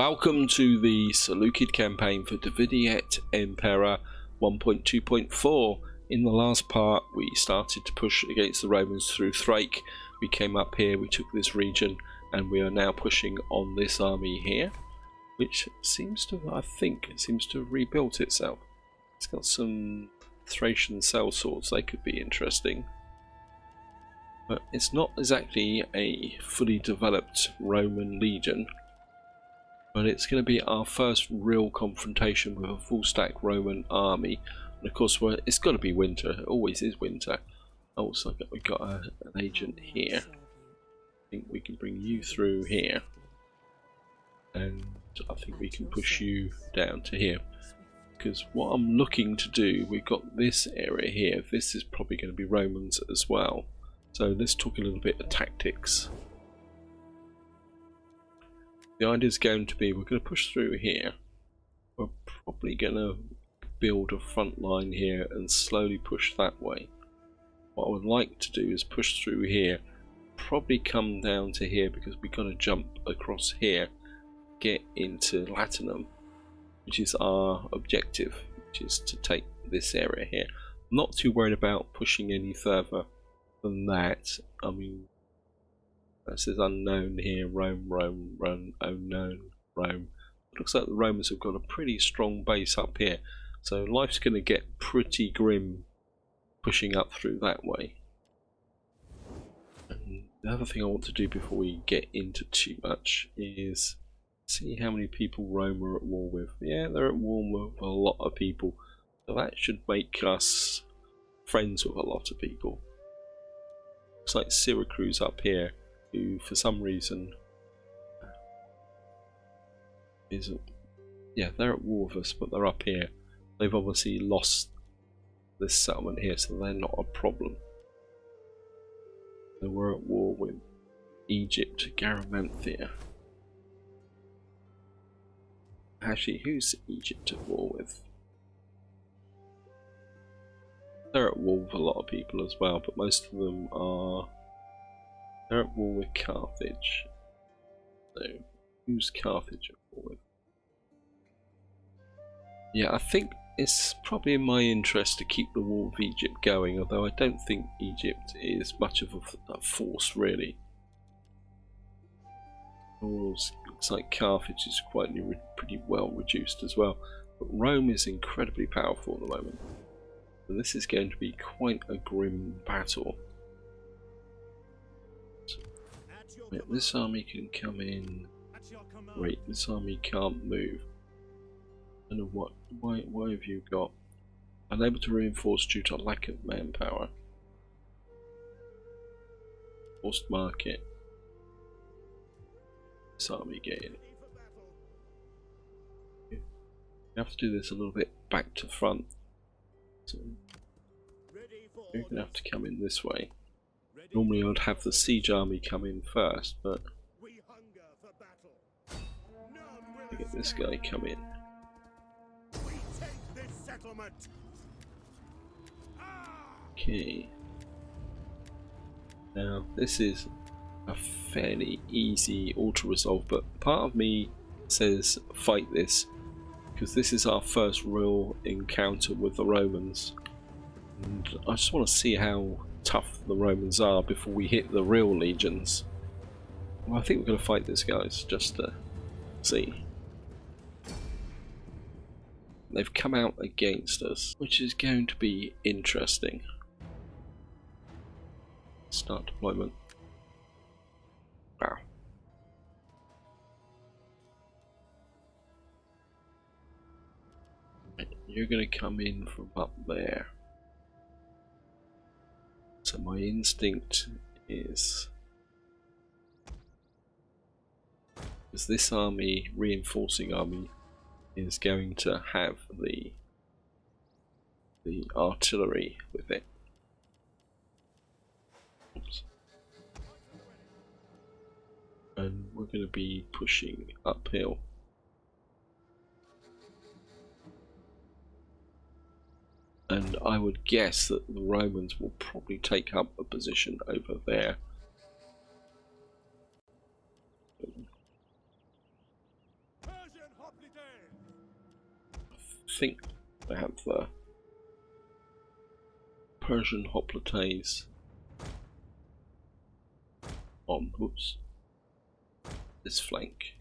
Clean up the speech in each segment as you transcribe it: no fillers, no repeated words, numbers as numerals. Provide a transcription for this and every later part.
Welcome to the Seleucid campaign for Et Impera 1.2.4. In the last part we started to push against the Romans through Thrace. We came up here, we took this region, and we are now pushing on this army here, which seems to, I think, it seems to have rebuilt itself. It's got some Thracian sellswords, they could be interesting. But it's not exactly a fully developed Roman legion. But it's going to be our first real confrontation with a full stack Roman army. And of course it's got to be winter, it always is winter. Also we've got an agent here. I think we can bring you through here. And I think we can push you down to here. Because what I'm looking to do, we've got this area here, this is probably going to be Romans as well. So let's talk a little bit of tactics. The idea is going to be, we're going to push through here. We're probably going to build a front line here and slowly push that way. What I would like to do is push through here, probably come down to here because we're going to jump across here, get into Latinum, which is our objective, which is to take this area here. I'm not too worried about pushing any further than that. I mean, it says unknown here, Rome, unknown, Rome. It looks like the Romans have got a pretty strong base up here, so life's going to get pretty grim pushing up through that way. And the other thing I want to do before we get into too much is see how many people Rome are at war with. Yeah, they're at war with a lot of people, so that should make us friends with a lot of people. Looks like Syracuse up here, who for some reason is, yeah, they're at war with us, but they're up here. They've obviously lost this settlement here, so they're not a problem. So we're at war with Egypt, Garamanthia. Actually, who's Egypt at war with? They're at war with a lot of people as well, but most of them are, they're at war with Carthage. So, who's Carthage at war with? Yeah, I think it's probably in my interest to keep the war with Egypt going, although I don't think Egypt is much of a force really. Looks like Carthage is quite pretty well reduced as well, but Rome is incredibly powerful at the moment, and this is going to be quite a grim battle. Wait, this army can come in. Wait, this army can't move. I don't know what. Why have you got unable to reinforce due to lack of manpower? Forced market. This army get in. You have to do this a little bit back to front. So you're gonna have to come in this way. Normally I'd have the siege army come in first, but I'll get this guy come in. Okay. Now this is a fairly easy auto-resolve, but part of me says fight this, because this is our first real encounter with the Romans. And I just want to see how tough the Romans are before we hit the real legions. Well, I think we're going to fight this, guys, just to see. They've come out against us, which is going to be interesting. Start deployment. Wow. You're going to come in from up there. So my instinct is this army, reinforcing army, is going to have the artillery with it. Oops. And we're going to be pushing uphill. And I would guess that the Romans will probably take up a position over there. I think they have the Persian hoplites on this flank.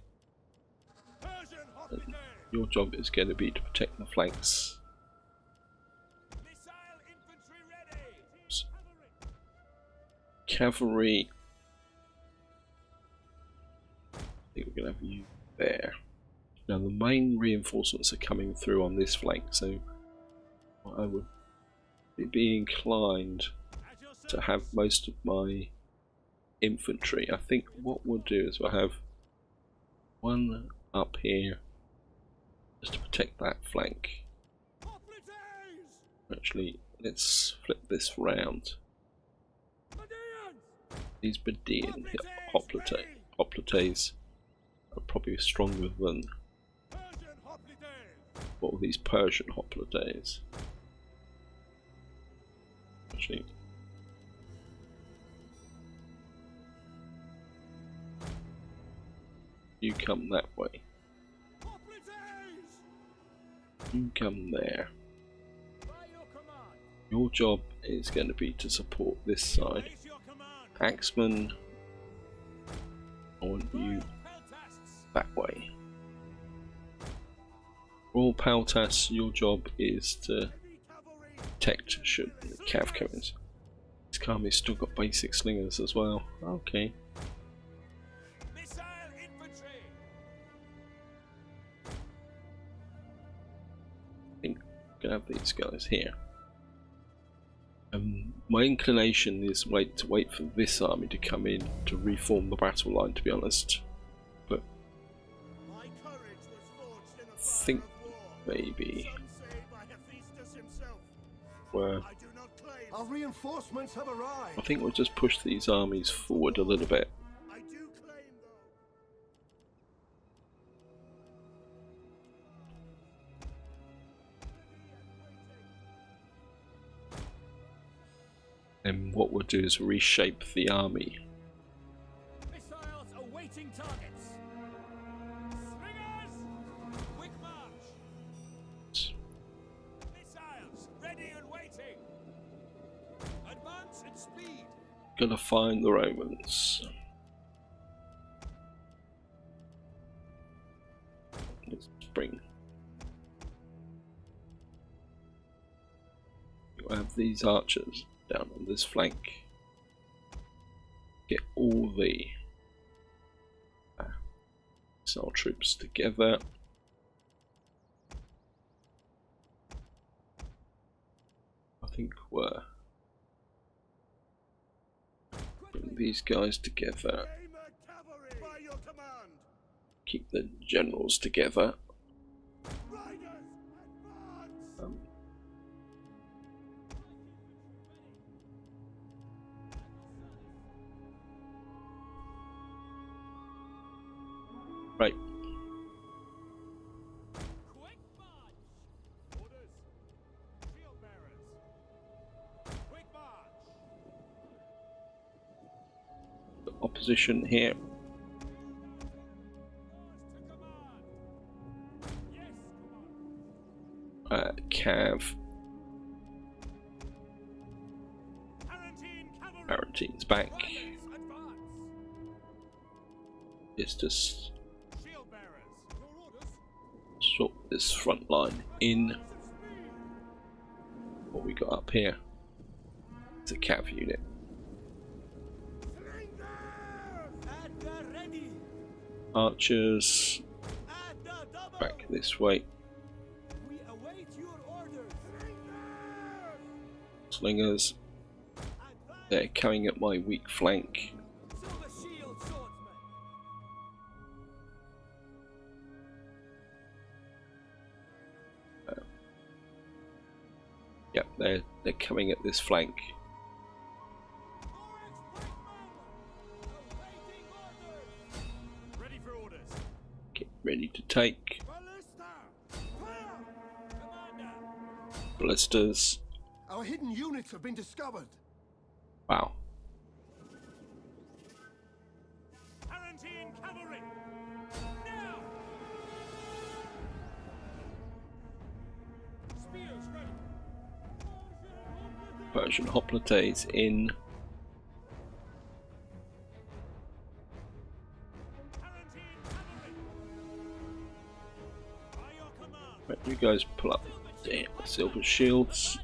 And your job is going to be to protect the flanks. Cavalry. I think we're going to have you there. Now the main reinforcements are coming through on this flank, so I would be inclined to have most of my infantry. I think what we'll do is we'll have one up here just to protect that flank. Actually, let's flip this round. These Bedean hoplites are probably stronger than all these Persian hoplites. Actually, you come that way. You come there. Your job is going to be to support this side. Axeman, I want you that way. Royal Paltas, your job is to protect should the cav come in. This army's still got basic slingers as well. Okay. I think I'm gonna have these guys here. My inclination is to wait for this army to come in to reform the battle line, to be honest. But I think maybe our reinforcements have arrived. I think we'll just push these armies forward a little bit. And what we'll do is reshape the army. Missiles awaiting targets. Slingers, quick march. Missiles ready and waiting. Advance at speed. Gonna find the Romans. Let's bring. You'll have these archers down on this flank. Get all the missile troops together. I think we're bring these guys together. Keep the generals together. Right. Quick march. Orders. Shield bearers. Quick march. The opposition here. Cav. Arentine's back. It's just sort this front line in. What we got up here? It's a cav unit. Archers back this way. Slingers, they're coming at my weak flank. Yep, they're coming at this flank. Get ready to take. Ballistas. Our hidden units have been discovered. Wow. Persian hoplites in. Right, you guys pull up the silver shields.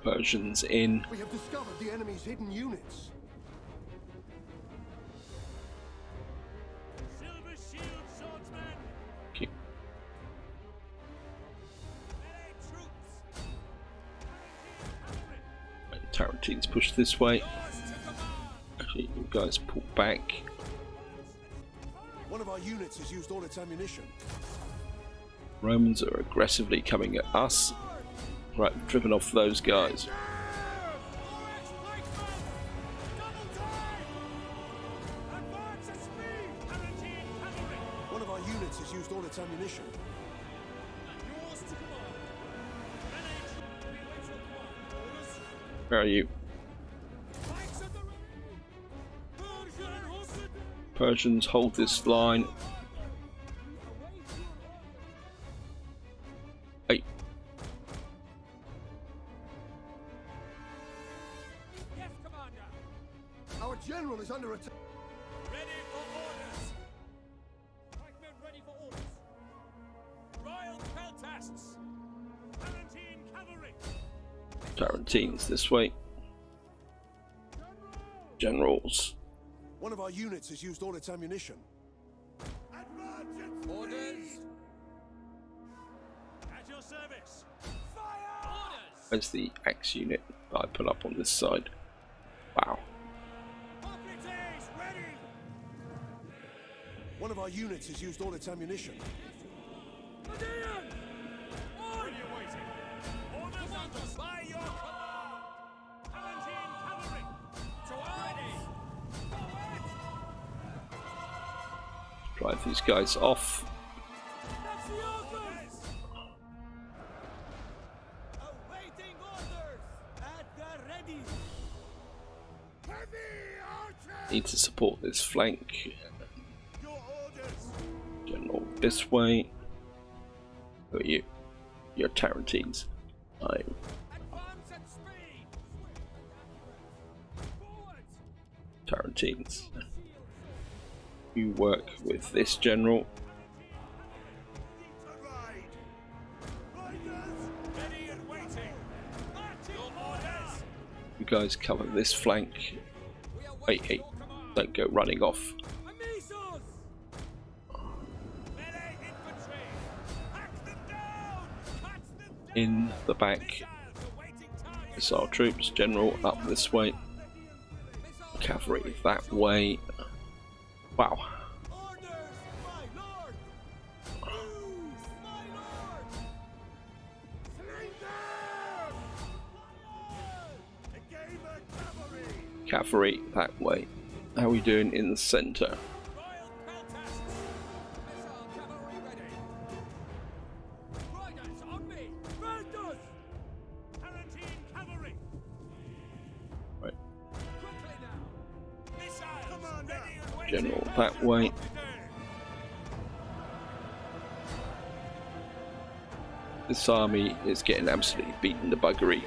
Persians in. We have discovered the enemy's hidden units. Silver shield swordsman. Okay. Melee troops. Right, Tarantines push this way. Yours to command. Actually, you guys pull back. One of our units has used all its ammunition. Romans are aggressively coming at us. Right, we've driven off those guys. One of our units has used all its ammunition. Where are you? Persians, hold this line. Hey. Yes, Commander. Our general is under attack. Ready for orders. Pikemen ready for orders. Royal peltasts. Tarantine cavalry. Tarantines this way. Generals. One of our units has used all its ammunition. Orders. At your service. Fire. Orders. Where's the axe unit that I put up on this side? Wow. Hoplites ready. One of our units has used all its ammunition. Median. On. What are you waiting? Orders by your command. Tarantine cavalry. To ready. Drive these guys off. That's the orders. Awaiting orders. At the ready. Heavy archers. Need to support this flank. Your orders. General this way. Who are you? You're Tarantines. I'm Advance at speed. Forward. Tarantines. You work with this general. Ready and waiting. Your orders. You guys cover this flank. We await Wait, hey, your command. don't go running off. Naissos. Melee infantry. Hack them down. Cut them down. In the back. Missiles awaiting target. Missile troops. General up this way. Cavalry that way. Wow. Orders, my lord. News, my lord. Sling them. A game of cavalry. Cavalry that way. How are we doing in the center? Royal peltasts. Missile cavalry ready. Riders on me. Riders. Tarantine cavalry. Right. Quickly now. Missiles ready and waiting. General that way. This army is getting absolutely beaten to buggery.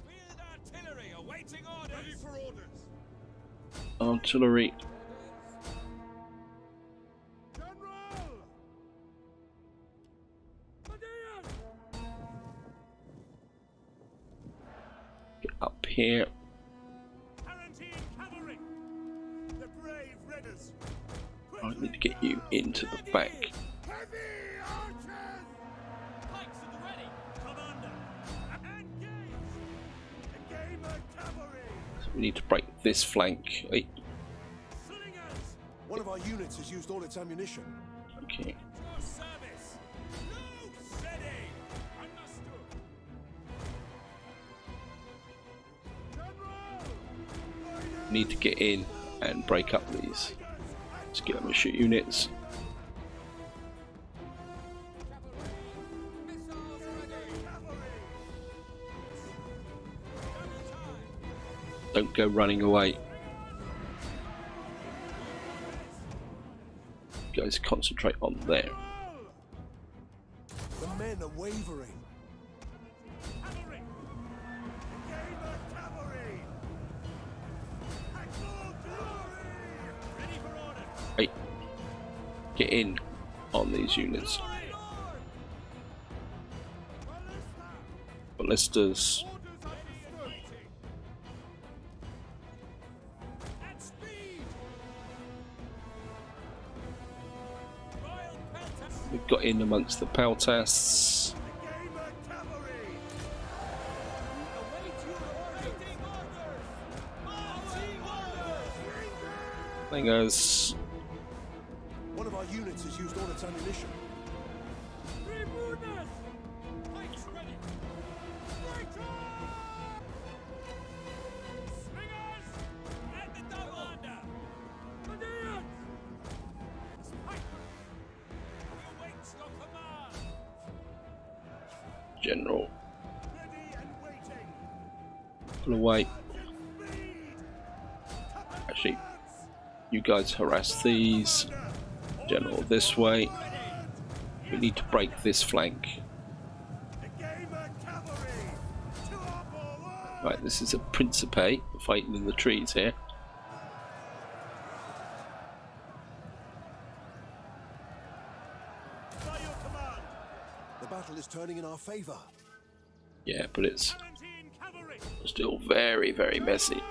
Field artillery awaiting orders. Ready for orders. Artillery. General. Median. Get up here. Tarantine cavalry. The brave redders. I need to get you into the back. Heavy archers. Pikes at the ready. Commander. Engage. A game of cavalry. So we need to break this flank. Hey, Slingers. One of our units has used all its ammunition. okay. Your service. Loose. Ready. Understood. General. Need to get in and break up these skirmisher units. Don't go running away. You guys concentrate on there. The men are wavering. Cavalry! Engage the cavalry! Axel glory! Ready for order! Hey, get in on these units. Ballistas. At speed! Royal Peltas! We've got in amongst the Peltasts. Engage the cavalry! Await your awaiting orders! Marching orders! Slingers. One of our units has used all its ammunition. Tribunas! Pikes ready! Breaker! Slingers! At the commander! Grenadiers! Pikemen! We await your command! General. Ready and waiting! Pull away. Speed! Actually, you guys harass these. General this way. We need to break this flank. Engage the cavalry! To our forward! Right, this is a Principe fighting in the trees here. By your command! The battle is turning in our favor. Yeah, but it's Palatine cavalry! still very, very messy.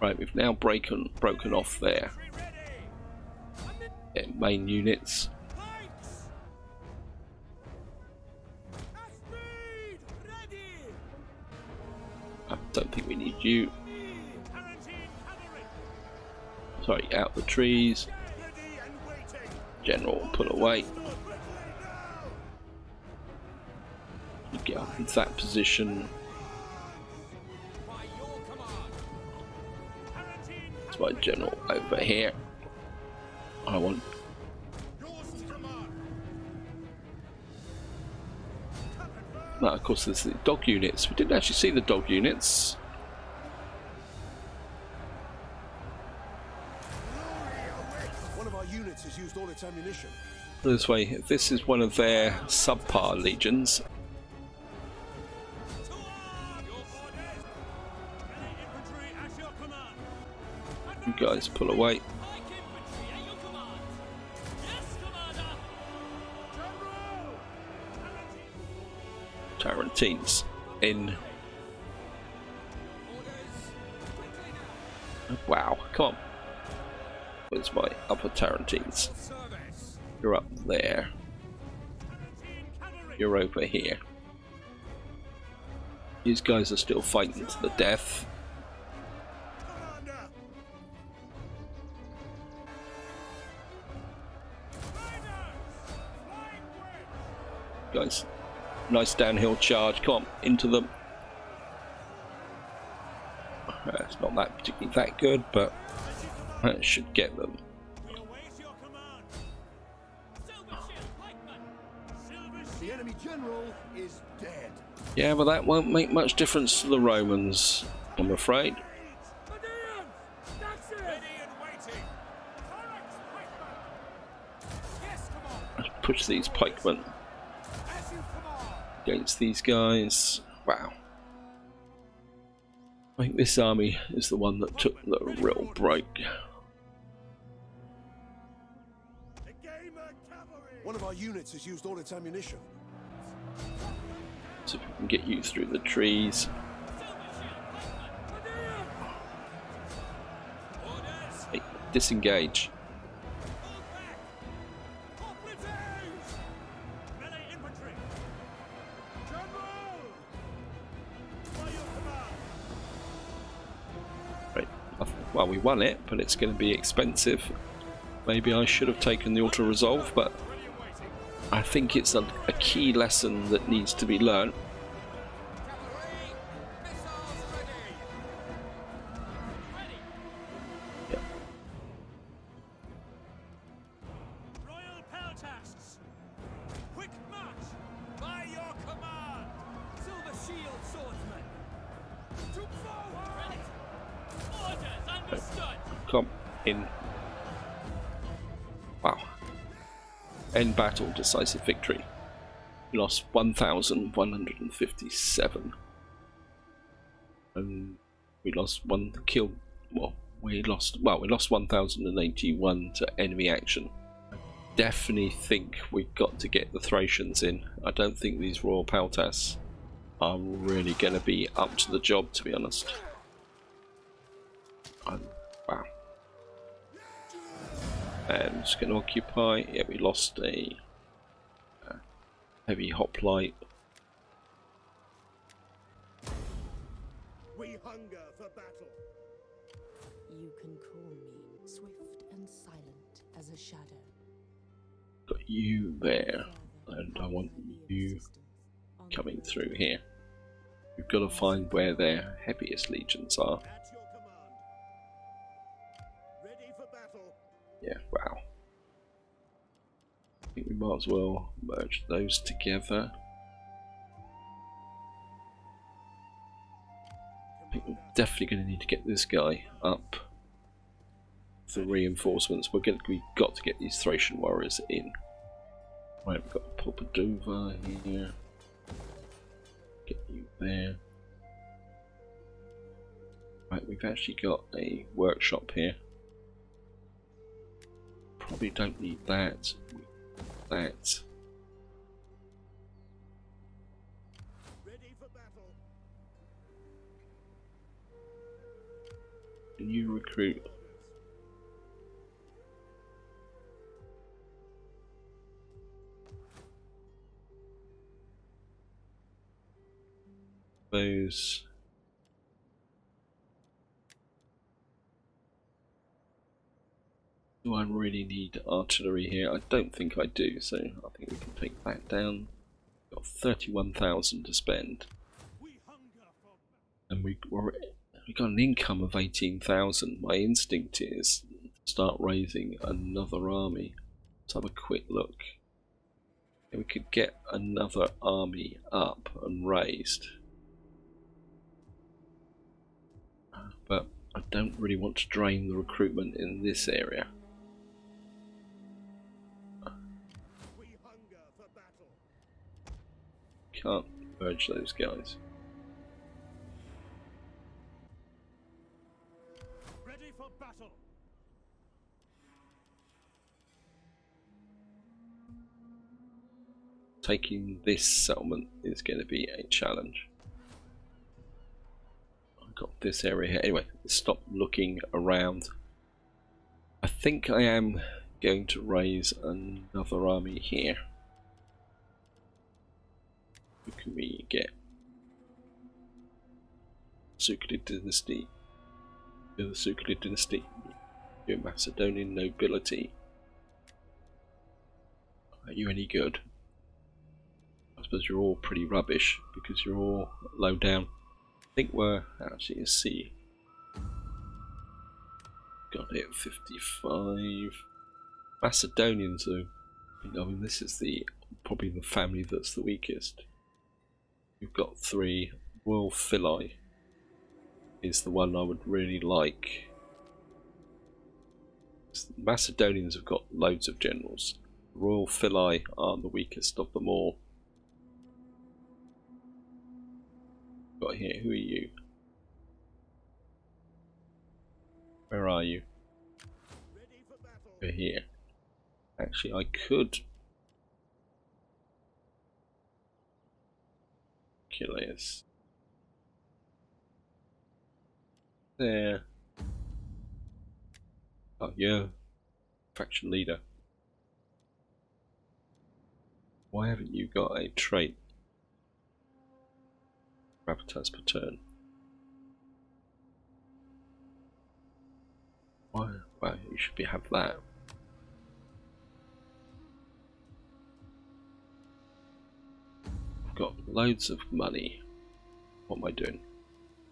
Right, we've now broken off their Ready! main units. Pikes! At speed! Ready! I don't think we need you. Palatine cavalry! Sorry, out the trees. Ready and waiting! General, pull away. Quickly now! You get up into that position. By your command! Palatine That's my general over here. I want yours to command! no, of course there's the dog units. We didn't actually see the dog units. One of our units has used all its ammunition. Put it this way, if this is one of their subpar legions, To arms! Your orders! Any infantry at your command! you guys pull away. Pike infantry at your command! Yes, commander! General! Tarantines in. Wow, come on. Where's my upper Tarantines? Service! You're up there. Palatine cavalry! You're over here. These guys are still fighting to the death. Commander! Riders! Flying wedge! Guys, nice downhill charge. Come on, into them. It's not that particularly that good, but that should get them. We await your command! Silver shield pikemen! Silver The shield! enemy general is dead. Yeah, but that won't make much difference to the Romans, I'm afraid. Grenadiers! That's it! Ready and waiting! Thorax pikemen! Yes, command! Let's push these pikemen As you command! against these guys. Wow. I think this army is the one that took the real break. Engage the cavalry! One of our units has used all its ammunition. So if we can get you through the trees. Orders! Hey, disengage. Hold back! Four platoons! Melee infantry! General! By your command! Right. Well, we won it, but it's going to be expensive. Maybe I should have taken the auto resolve, but Ready and waiting! I think it's a key lesson that needs to be learned. Cavalry! Missiles ready! Ready! Yeah. Royal Peltasts! Quick march! By your command! Silver shield swordsman! To forward! Ready! Come in. Wow. End battle, decisive victory. We lost 1,157. And we lost one kill. Well, we lost 1,081 to enemy action. I definitely think we've got to get the Thracians in. I don't think these Royal Paltas are really going to be up to the job, to be honest. Wow. And just going to occupy. Yeah, we lost a heavy hoplite. We hunger for battle. You can call me swift and silent as a shadow. Got you there, and I want you coming through here. We've got to find where their heaviest legions are. At your command. Ready for battle. Yeah, wow. I think we might as well merge those together. I think we're definitely going to need to get this guy up for reinforcements. We've got to get these Thracian warriors in. Right, we've got Popadova here. Get you there. Right, we've actually got a workshop here. Probably don't need that. That. Ready for battle. Can you recruit? Those. Do I really need artillery here? I don't think I do, so I think we can take that down. Got 31,000 to spend, We hunger for and we got an income of 18,000. My instinct is to start raising another army. Let's have a quick look. And we could get another army up and raised, but I don't really want to drain the recruitment in this area. We hunger for battle. Can't merge those guys. ready for battle. Taking this settlement is going to be a challenge. I've got this area here. Anyway, stop looking around. I think I am going to raise another army here. Who can we get? Seleucid dynasty. The Seleucid dynasty. Your Macedonian nobility. Are you any good? I suppose you're all pretty rubbish because you're all low down. I think we're actually a C. Got it, 55. Macedonians, though. I mean, this is probably the family that's the weakest. We've got 3. Royal Philae is the one I would really like. The Macedonians have got loads of generals. Royal Philae are the weakest of them all. Got here, who are you? Where are you? Ready for battle. You're here. Actually, I could Achilles. There. Oh, yeah. Faction leader. Why haven't you got a trait? Gravitas per turn. Why? Well, you should have that. I've got loads of money. What am I doing?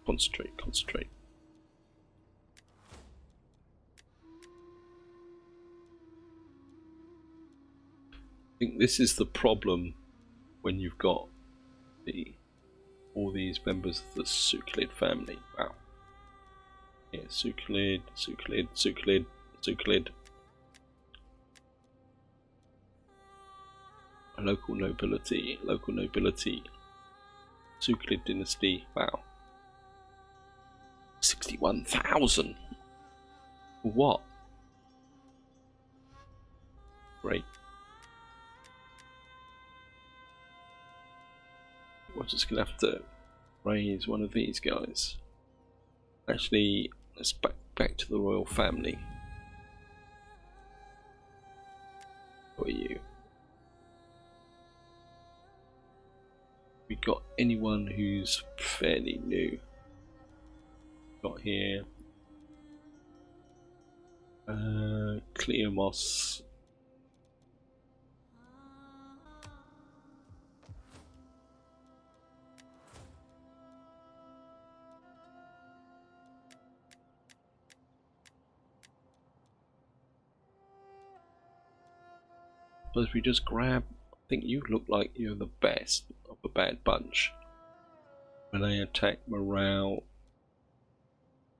Concentrate, concentrate. I think this is the problem when you've got all these members of the Seleucid family. Wow. Yeah, Suclid, Suclid, Suclid, Suclid. Local nobility, local nobility. Suclid dynasty, wow. 61,000! For what? Great. We're just gonna have to raise one of these guys. Actually, let's back to the royal family. Who are you? We got anyone who's fairly new? Got here. Cleomos. But if we just grab, I think you look like you're the best of a bad bunch. When I attack morale,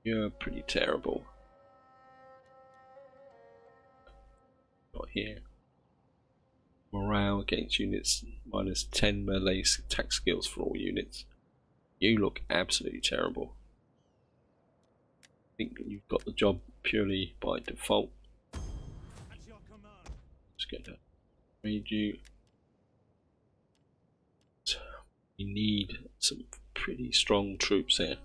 you're pretty terrible. Got here. Morale against units minus 10 melee attack skills for all units. You look absolutely terrible. I think you've got the job purely by default. At your command. Just going to read you. We need some pretty strong troops here.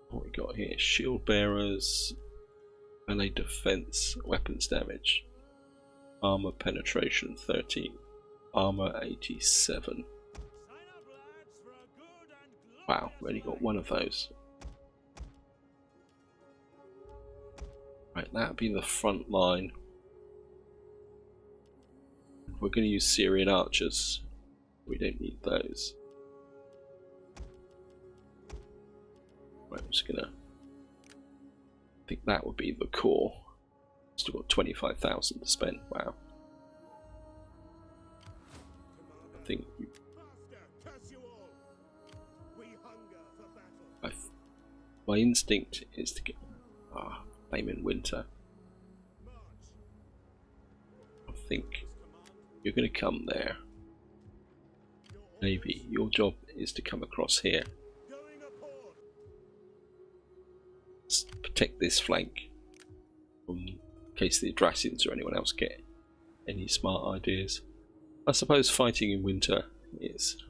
What we got here? Shield bearers, melee defense, weapons damage, armor penetration 13, armor 87. Sign up, lads, for a good and Wow, we only got one of those. Right, that'll be the front line. We're going to use Syrian archers. We don't need those. Right, I'm just gonna. I think that would be the core. Still got 25,000 to spend. Wow. I think my instinct is to get. Flame in winter. I think you're going to come there. Maybe your job is to come across here. Protect this flank in case the Drassians or anyone else get any smart ideas. I suppose fighting in winter is to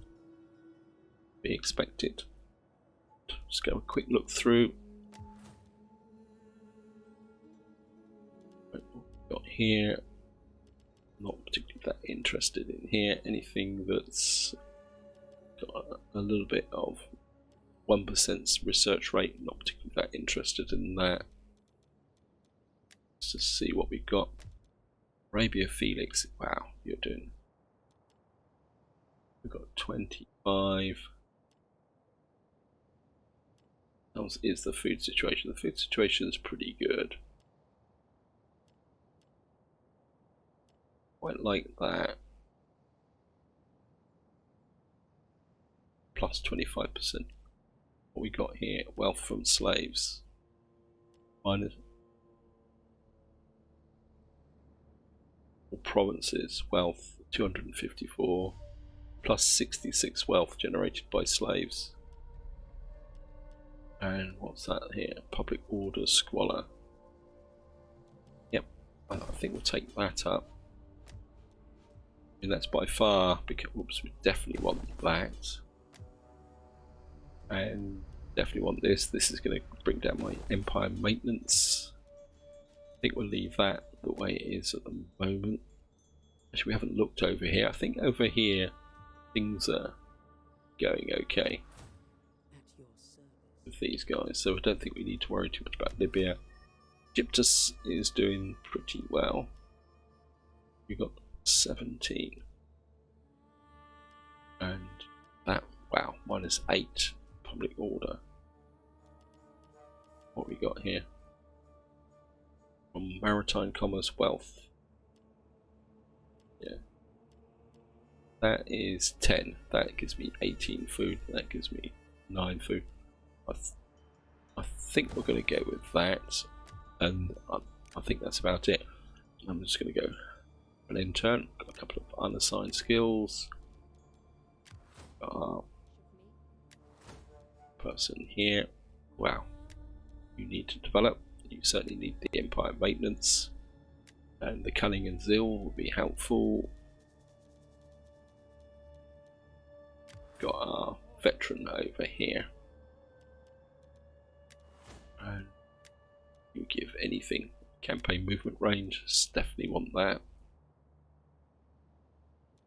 be expected. Just go a quick look through. What we've got here, not particularly that interested in here. Anything that's got a little bit of 1% research rate, not particularly that interested in that. Let's just see what we've got. Arabia Felix, wow, you're doing. We've got 25. How is the food situation? The food situation is pretty good. Quite like that. Plus 25%. What we got here? Wealth from slaves. Minus all provinces. Wealth 254. Plus 66 wealth generated by slaves. And what's that here? Public order squalor. Yep, I think we'll take that up. And that's by far, because oops, we definitely want that. And definitely want this. This is going to bring down my empire maintenance. I think we'll leave that the way it is at the moment. Actually, we haven't looked over here. I think over here things are going okay with these guys, so I don't think we need to worry too much about Libya. Egyptus is doing pretty well. We got 17, and that, wow, minus 8 public order. What we got here? From maritime commerce, wealth. Yeah, that is 10. That gives me 18 food. That gives me 9 food. I I think we're going to go with that, and I think that's about it. I'm just going to go an intern. Got a couple of unassigned skills. Got our person here. Wow, you need to develop. You certainly need the Empire maintenance, and the cunning and zeal will be helpful. Got our veteran over here, and you give anything. Campaign movement range, definitely want that.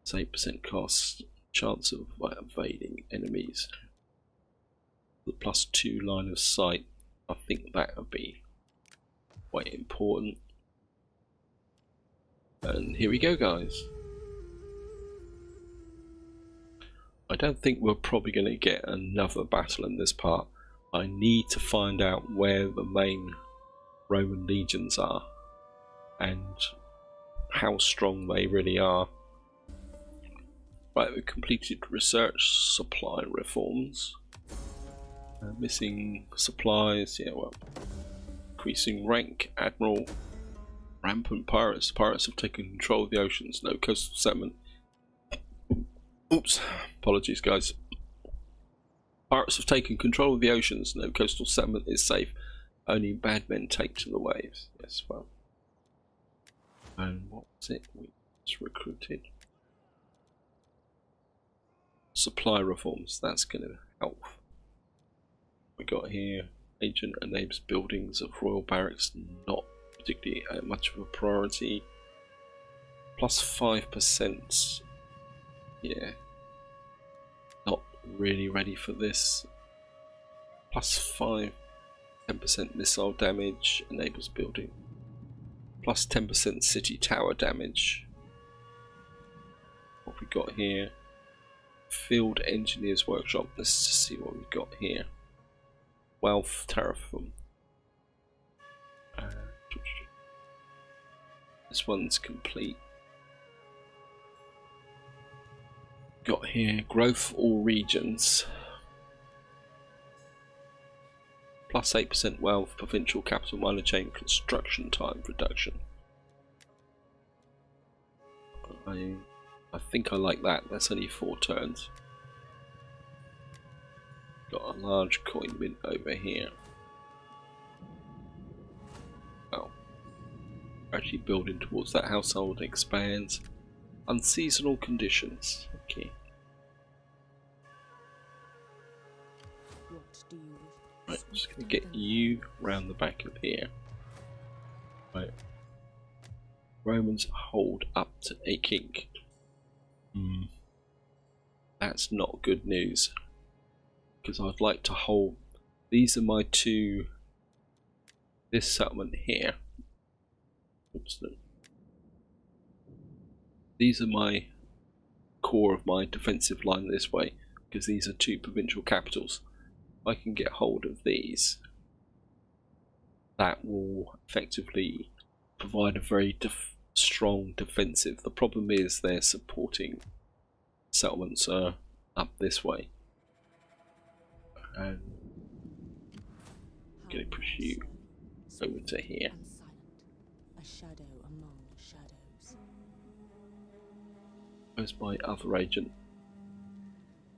It's 8% cost, chance of evading enemies. The +2 line of sight, I think that would be quite important. And here we go, guys. I don't think we're probably going to get another battle in this part. I need to find out where the main Roman legions are and how strong they really are. Right, we've completed research supply reforms. Missing supplies, yeah, well, increasing rank, admiral, rampant pirates. Pirates have taken control of the oceans, no coastal settlement. Oops, apologies guys. Pirates have taken control of the oceans, no coastal settlement is safe. Only bad men take to the waves. Yes, well. And what was it we just recruited? Supply reforms, that's going to help. We got here, agent enables buildings of royal barracks, not particularly much of a priority. +5%, yeah, not really ready for this. +5, 10% missile damage, enables building. +10% city tower damage. What we got here? Field engineers workshop, let's see what we got here. Wealth terraform. This one's complete. Got here growth all regions. +8% wealth, provincial capital minor chain construction time reduction. I think I like that. That's only 4 turns. Got a large coin mint over here. Oh, actually building towards that. Household expands. Unseasonal conditions. Okay. What do you wish? Right, just gonna get you round the back of here. Right. Romans hold up to a king. That's not good news. Because I'd like to hold. These are my two. This settlement here. Oops, no. These are my core of my defensive line this way. Because these are 2 provincial capitals. If I can get hold of these, that will effectively provide a very strong defensive. The problem is their supporting settlements are up this way. And I'm going to push you over to here. A shadow among shadows. Where's my other agent?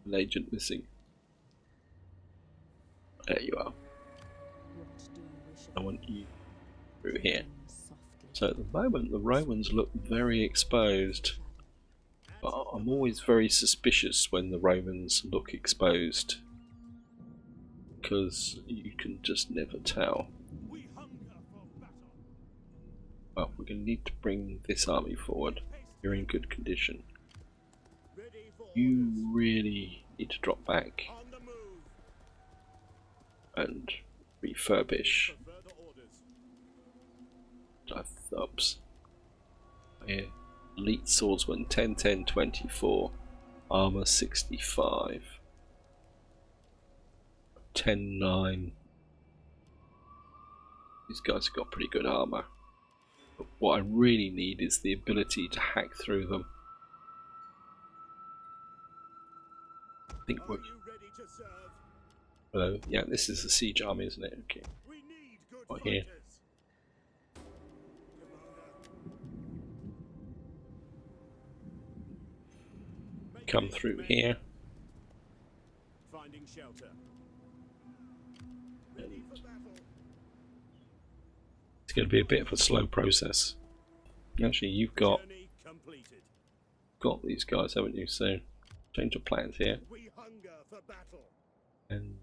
An agent missing. There you are. I want you through here. So at the moment the Romans look very exposed. But I'm always very suspicious when the Romans look exposed. Because you can just never tell. Well, we're going to need to bring this army forward. You're in good condition. You really need to drop back and refurbish. Oops. Here. Elite swordsman 10, 10, 24. Armor 65. 10, 9. These guys have got pretty good armor. But what I really need is the ability to hack through them. I think we're... Hello. Yeah, this is the siege army, isn't it? Okay. We need good Right here. fighters. Make Come haste, through men. here. Finding shelter. Ready for battle. It's going to be a bit of a slow process. Actually, you've got Journey completed. these guys, haven't you? So change of plans here, We hunger for battle. and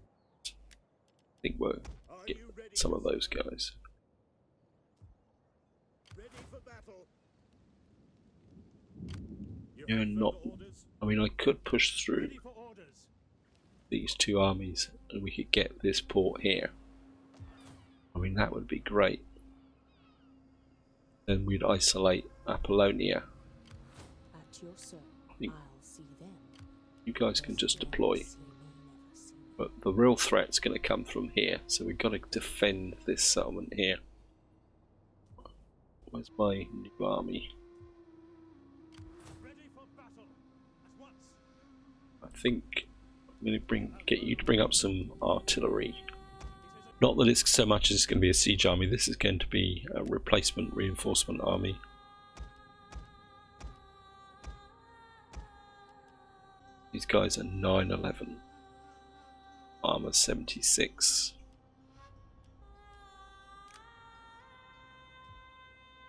I think we'll Are get you ready? some of those guys. Ready for battle. You You're have not. further orders? I mean, I could push through Ready for orders. these two armies, and we could get this port here. I mean, that would be great. Then we'd isolate Apollonia. At your service, think I'll see them. You guys can just deploy. As they may never see me. But the real threat's going to come from here, so we've got to defend this settlement here. Where's my new army? Ready for battle. At once. I think I'm going to get you to bring up some artillery. Not that it's so much as it's going to be a siege army, this is going to be a replacement reinforcement army. These guys are 911. Armor 76.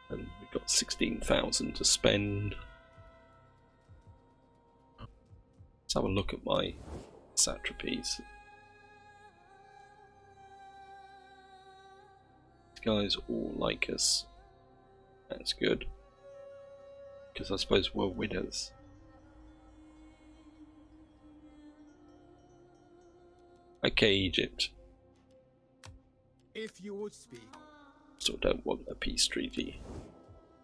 And we've got 16,000 to spend. Let's have a look at my satrapies. These guys all like us. That's good. Because I suppose we're winners. Okay, Egypt. If you would speak. Still don't want a peace treaty.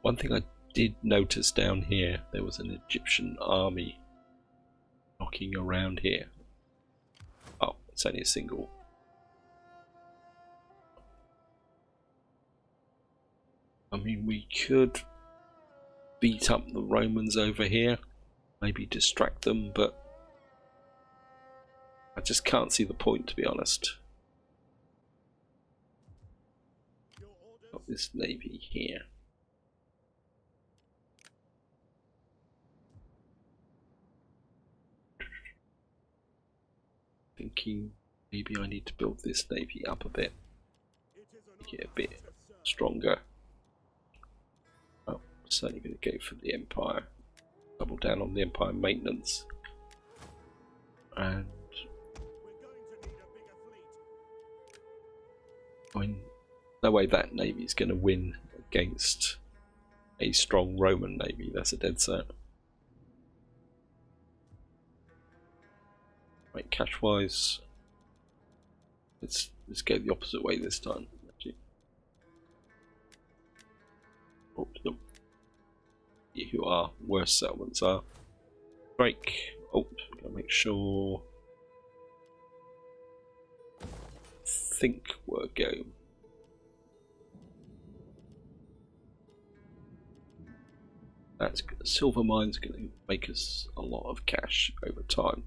One thing I did notice down here, there was an Egyptian army knocking around here. Oh, it's only a single. I mean, we could beat up the Romans over here, maybe distract them, but I just can't see the point, to be honest. Your orders. Got this navy here. Thinking maybe I need to build this navy up a bit, It is an make it a honor bit to serve. stronger. Oh, I'm certainly going to go for the Empire. Double down on the Empire maintenance. And We're going to need a bigger fleet. I mean, no way that navy is going to win against a strong Roman navy. That's a dead set. Right, cash wise, let's go the opposite way this time. Actually. Oh, no. See who our worst settlements are. Break. Oh, gotta make sure. Think we're go. That's silver mine's going to make us a lot of cash over time.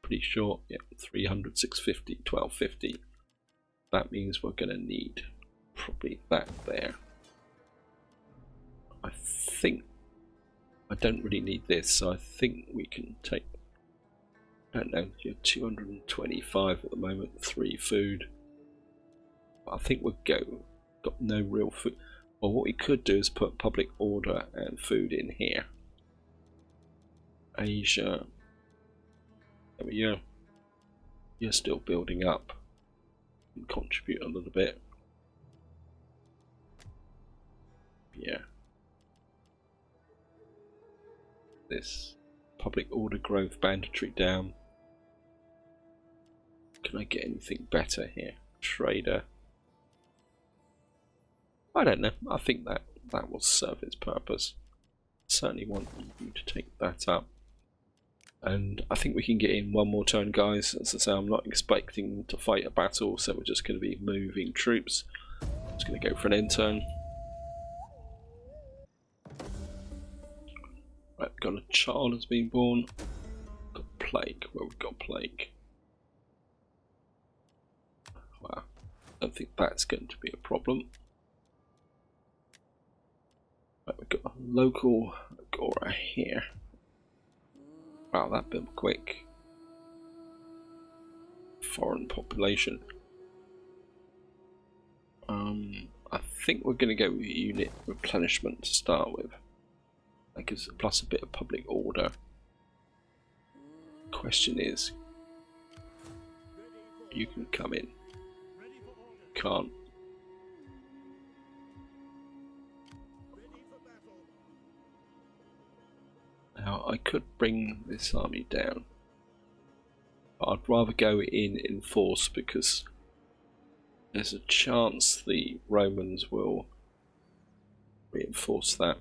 Pretty sure, yeah, 300, 650, 1250. That means we're going to need probably that there. I think I don't really need this, so I think we can take. I don't know, you're 225 at the moment, 3 food. But I think we'll go. Got no real food. Well, what we could do is put public order and food in here. Asia. There we go. You're still building up. You can contribute a little bit. Yeah. This public order growth, banditry down. Can I get anything better here? Trader. I don't know. I think that will serve its purpose. Certainly want you to take that up. And I think we can get in one more turn, guys. As I say, I'm not expecting to fight a battle, so we're just going to be moving troops. Just going to go for an end turn. Right, got a child has been born. Got plague. Where we've got plague. Well, I don't think that's going to be a problem. Right, we've got a local agora here. Wow, that built quick. Foreign population. I think we're going to go with unit replenishment to start with. That gives plus a bit of public order. Question is, you can come in. Can't. Now I could bring this army down, but I'd rather go in force because there's a chance the Romans will reinforce that.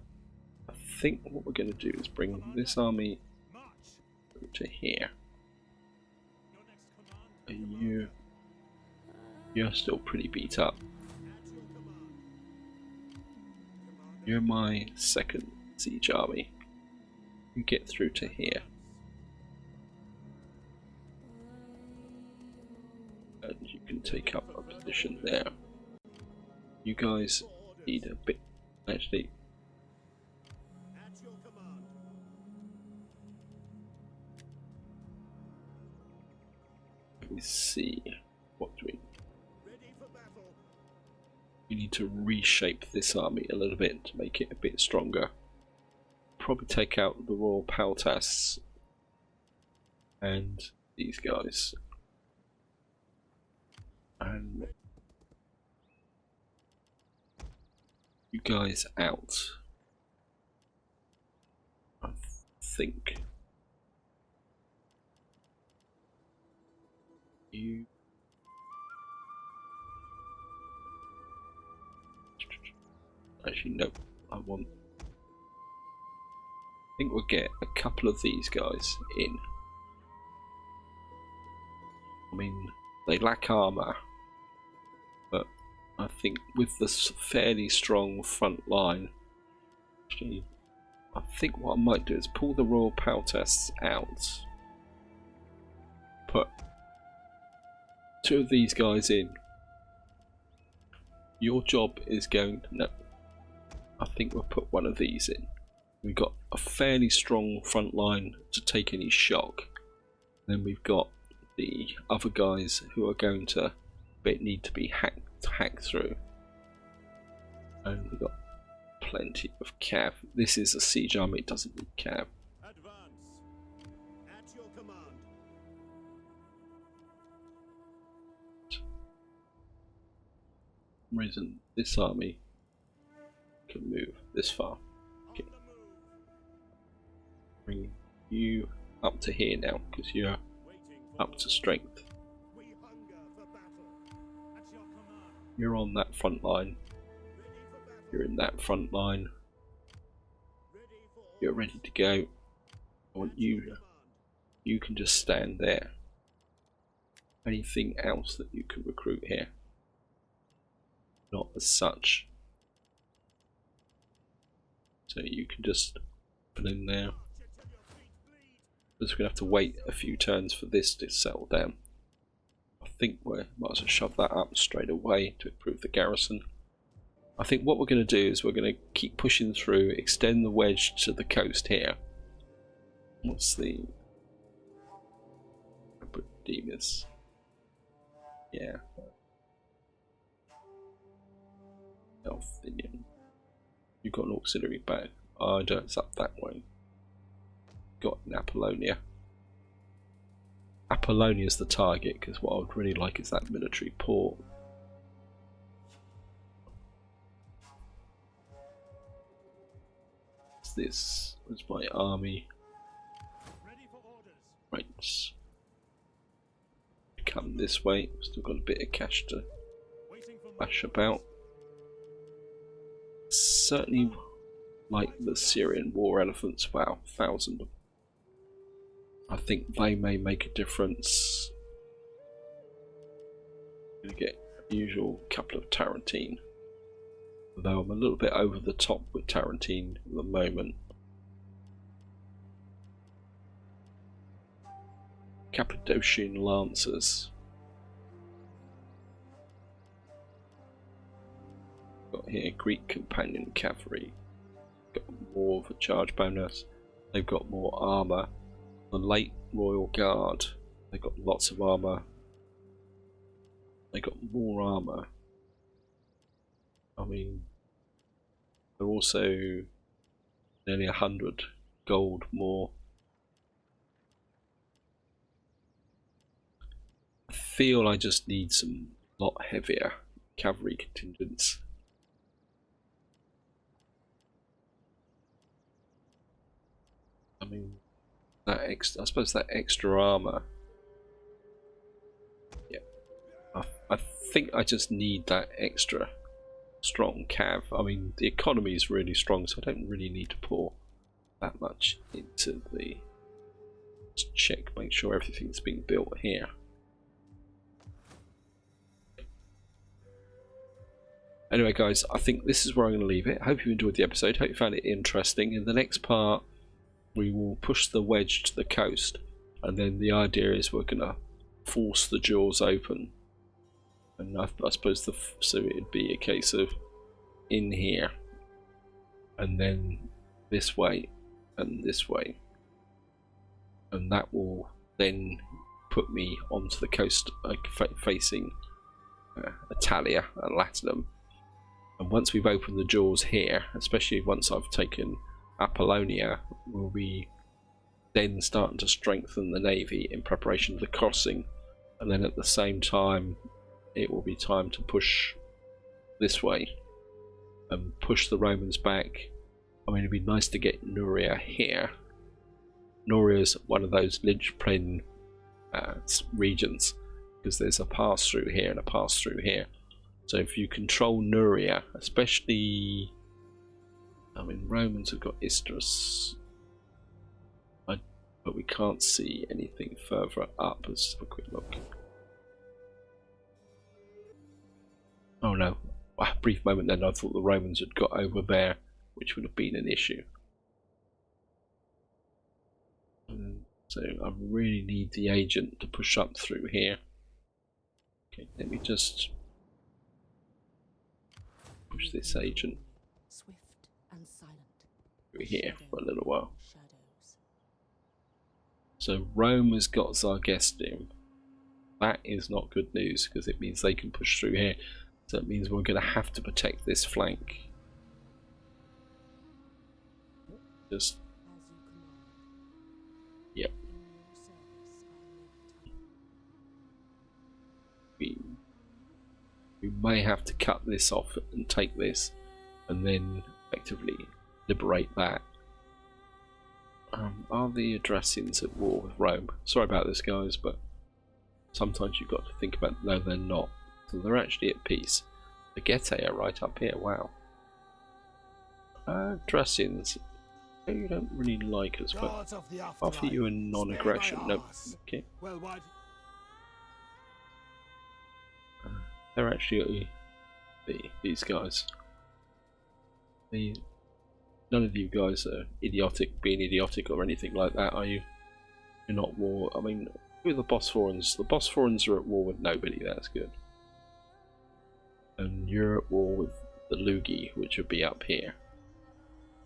I think what we're going to do is bring this army to here. And you're still pretty beat up. You're my second siege army. You get through to here. And you can take up a position there. You guys need a bit. Actually, let me see. What do we need to reshape this army a little bit to make it a bit stronger. Probably take out the Royal Paltas and these guys. And you guys out. I think you actually no, I think we'll get a couple of these guys in. I mean, they lack armor, but I think with this fairly strong front line, actually, I think what I might do is pull the Royal Paltas out, put two of these guys in. Your job is going to, no, I think we'll put one of these in. We've got a fairly strong front line to take any shock. Then we've got the other guys who are going to need to be hacked through. And we've got plenty of cav. This is a siege army, it doesn't need cav. Advance. At your command. For some reason this army can move this far. Okay. Bring you up to here now because you're up to strength. We hunger for battle. At your command. You're on that front line. You're in that front line. You're ready to go. I want you. You can just stand there. Anything else that you can recruit here? Not as such. So you can just put in there. Just gonna have to wait a few turns for this to settle down. I think we might as well shove that up straight away to improve the garrison. I think what we're going to do is we're going to keep pushing through, extend the wedge to the coast here. What's the Demas? Yeah. Elfinian. You've got an auxiliary back. Oh, no, it's up that way. Got in Apollonia. Apollonia's the target because what I would really like is that military port. This was my army. Ready for orders. Right. Come this way. Still got a bit of cash to Waiting for bash about. Certainly like the Syrian war elephants. Wow, 1,000. I think they may make a difference. Gonna get the usual couple of Tarentine. Though I'm a little bit over the top with Tarentine at the moment. Cappadocian Lancers. got here? Greek companion cavalry. Got more of a charge bonus. They've got more armor. The late royal guard. They've got lots of armor. They got more armor. I mean, they're also nearly 100 gold more. I feel I just need some lot heavier cavalry contingents. I mean, that I suppose that extra armor. Yeah, I think I just need that extra strong cav. I mean, the economy is really strong, so I don't really need to pour that much into the. Just check, make sure everything's being built here. Anyway, guys, I think this is where I'm going to leave it. Hope you enjoyed the episode. Hope you found it interesting. In the next part, we will push the wedge to the coast, and then the idea is we're going to force the jaws open. And I suppose so it'd be a case of in here, and then this way, and this way, and that will then put me onto the coast, facing Italia and Latinum. And once we've opened the jaws here, especially once I've taken Apollonia, we'll be then starting to strengthen the navy in preparation for the crossing, and then at the same time it will be time to push this way and push the Romans back. I mean, it'd be nice to get Nuria here. Nuria's one of those linchpin regions, because there's a pass through here and a pass through here. So if you control Nuria, especially, I mean, Romans have got Istros, but we can't see anything further up. Let's have a quick look. Oh no, a brief moment then I thought the Romans had got over there, which would have been an issue. So I really need the agent to push up through here. Okay, let me just push this agent Swift and silent. through here for a little while. So Rome has got Zargestum. That is not good news, because it means they can push through here. So it means we're going to have to protect this flank. Just, yep. We may have to cut this off and take this, and then effectively liberate that. Are the Adressians at war with Rome? Sorry about this, guys, but sometimes you've got to think about. No, they're not. So they're actually at peace. The Getae are right up here. Wow. Adressians, you don't really like us, but offer you a non-aggression. Nope. Okay. Well, why? They're actually these guys. None of you guys are being idiotic or anything like that, are you? You're not war. I mean, who are the Bosphorans? The Bosphorans are at war with nobody. That's good. And you're at war with the Lugi, which would be up here.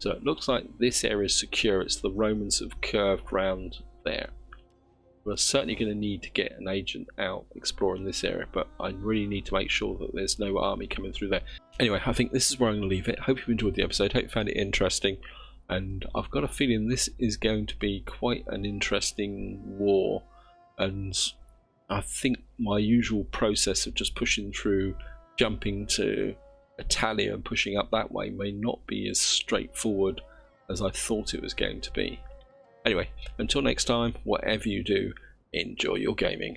So it looks like this area is secure. It's the Romans have curved round there. We're certainly going to need to get an agent out exploring this area, but I really need to make sure that there's no army coming through there. Anyway, I think this is where I'm going to leave it. Hope you enjoyed the episode. Hope you found it interesting. And I've got a feeling this is going to be quite an interesting war. And I think my usual process of just pushing through, jumping to Italia and pushing up that way may not be as straightforward as I thought it was going to be. Anyway, until next time, whatever you do, enjoy your gaming.